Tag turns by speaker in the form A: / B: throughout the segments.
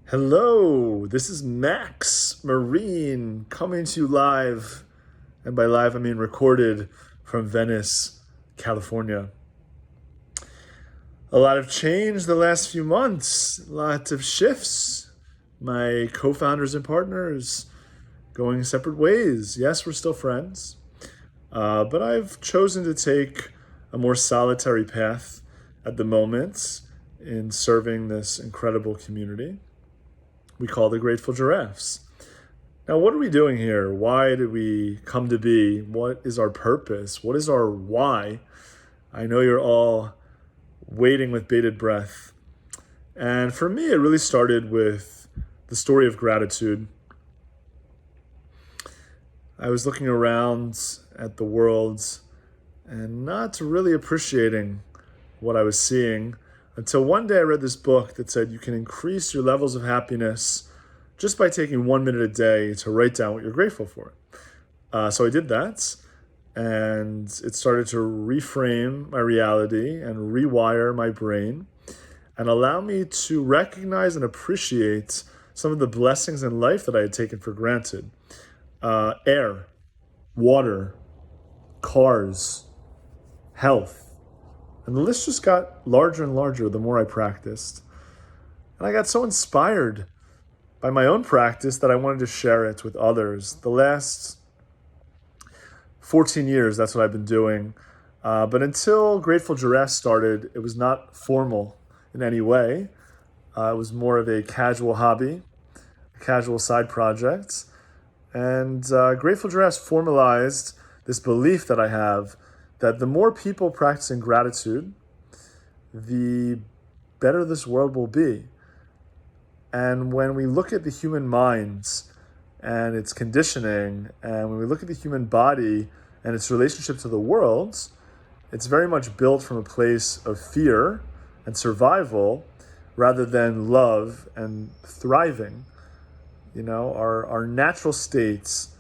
A: Hello, this is Max Marine coming to you live, and by live I mean recorded from Venice, California. A lot of change the last few months, lots of shifts. My co founders and partners going separate ways. Yes, we're still friends, but I've chosen to take a more solitary path at the moment in serving this incredible community we call the Grateful Giraffes. Now, what are we doing here? Why did we come to be? What is our purpose? What is our why? I know you're all waiting with bated breath. And for me, it really started with the story of gratitude. I was looking around at the world and not really appreciating what I was seeing until one day I read this book that said you can increase your levels of happiness just by taking 1 minute a day to write down what you're grateful for. So I did that, and it started to reframe my reality and rewire my brain and allow me to recognize and appreciate some of the blessings in life that I had taken for granted. Air, water, cars, health. And the list just got larger and larger the more I practiced. And I got so inspired by my own practice that I wanted to share it with others. The last 14 years, that's what I've been doing. But until Grateful Giraffes started, it was not formal in any way. It was more of a casual hobby, a casual side project. And Grateful Giraffes formalized this belief that I have that the more people practicing gratitude, the better this world will be. And when we look at the human mind and its conditioning, and when we look at the human body and its relationship to the world, it's very much built from a place of fear and survival rather than love and thriving. You know, our natural states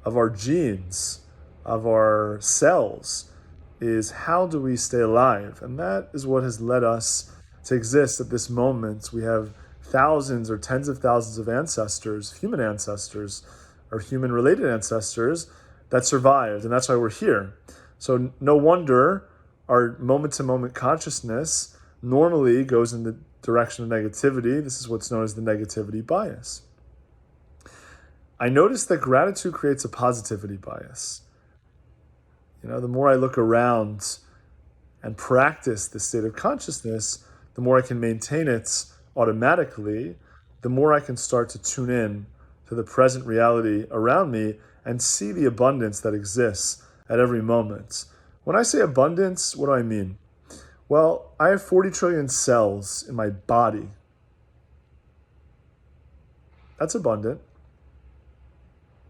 A: of our genes, of our cells, is how do we stay alive? And that is what has led us to exist at this moment. We have thousands or tens of thousands of ancestors, human ancestors, or human-related ancestors that survived, and that's why we're here. So no wonder our moment-to-moment consciousness normally goes in the direction of negativity. This is what's known as the negativity bias. I noticed that gratitude creates a positivity bias. You know, the more I look around and practice the state of consciousness, the more I can maintain it automatically, the more I can start to tune in to the present reality around me and see the abundance that exists at every moment. When I say abundance, what do I mean? Well, I have 40 trillion cells in my body. That's abundant.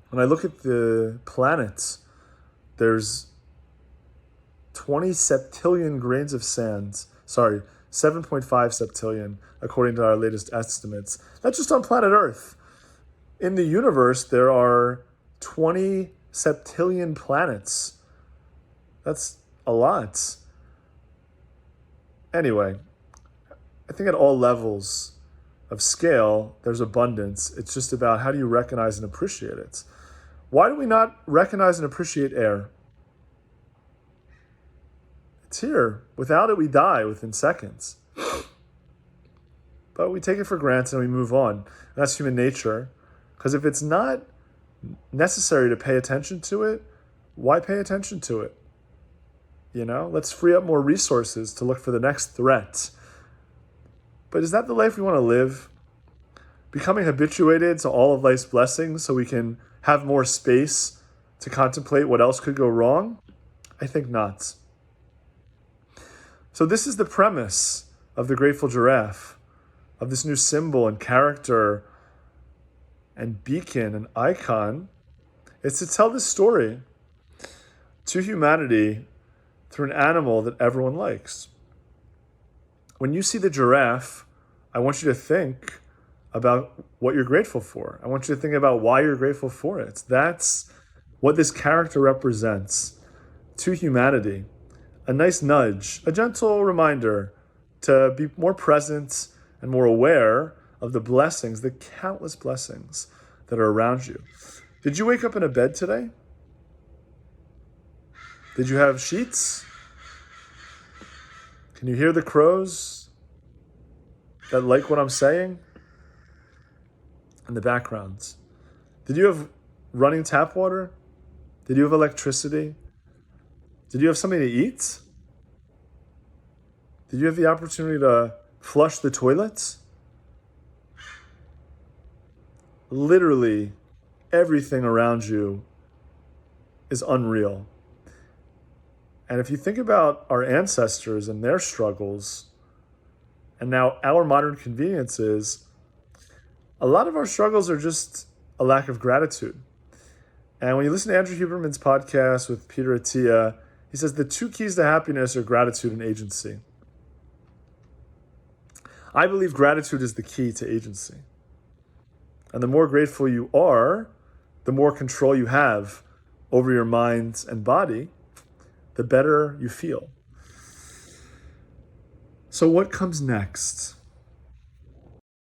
A: When I look at the planets, there's 20 septillion grains of sand. 7.5 septillion, according to our latest estimates. That's just on planet Earth. In the universe, there are 20 septillion planets. That's a lot. Anyway, I think at all levels of scale, there's abundance. It's just about how do you recognize and appreciate it. Why do we not recognize and appreciate air? It's here. Without it, we die within seconds. But we take it for granted and we move on. And that's human nature. Because if it's not necessary to pay attention to it, why pay attention to it? You know, let's free up more resources to look for the next threat. But is that the life we want to live? Becoming habituated to all of life's blessings so we can have more space to contemplate what else could go wrong? I think not. So this is the premise of the Grateful Giraffe, of this new symbol and character and beacon and icon. It's to tell this story to humanity through an animal that everyone likes. When you see the giraffe, I want you to think about what you're grateful for. I want you to think about why you're grateful for it. That's what this character represents to humanity. A nice nudge, a gentle reminder to be more present and more aware of the blessings, the countless blessings that are around you. Did you wake up in a bed today? Did you have sheets? Can you hear the crows that like what I'm saying in the background? Did you have running tap water? Did you have electricity? Did you have something to eat? Did you have the opportunity to flush the toilets? Literally, everything around you is unreal. And if you think about our ancestors and their struggles, and now our modern conveniences, a lot of our struggles are just a lack of gratitude. And when you listen to Andrew Huberman's podcast with Peter Attia, he says the two keys to happiness are gratitude and agency. I believe gratitude is the key to agency. And the more grateful you are, the more control you have over your mind and body, the better you feel. So what comes next?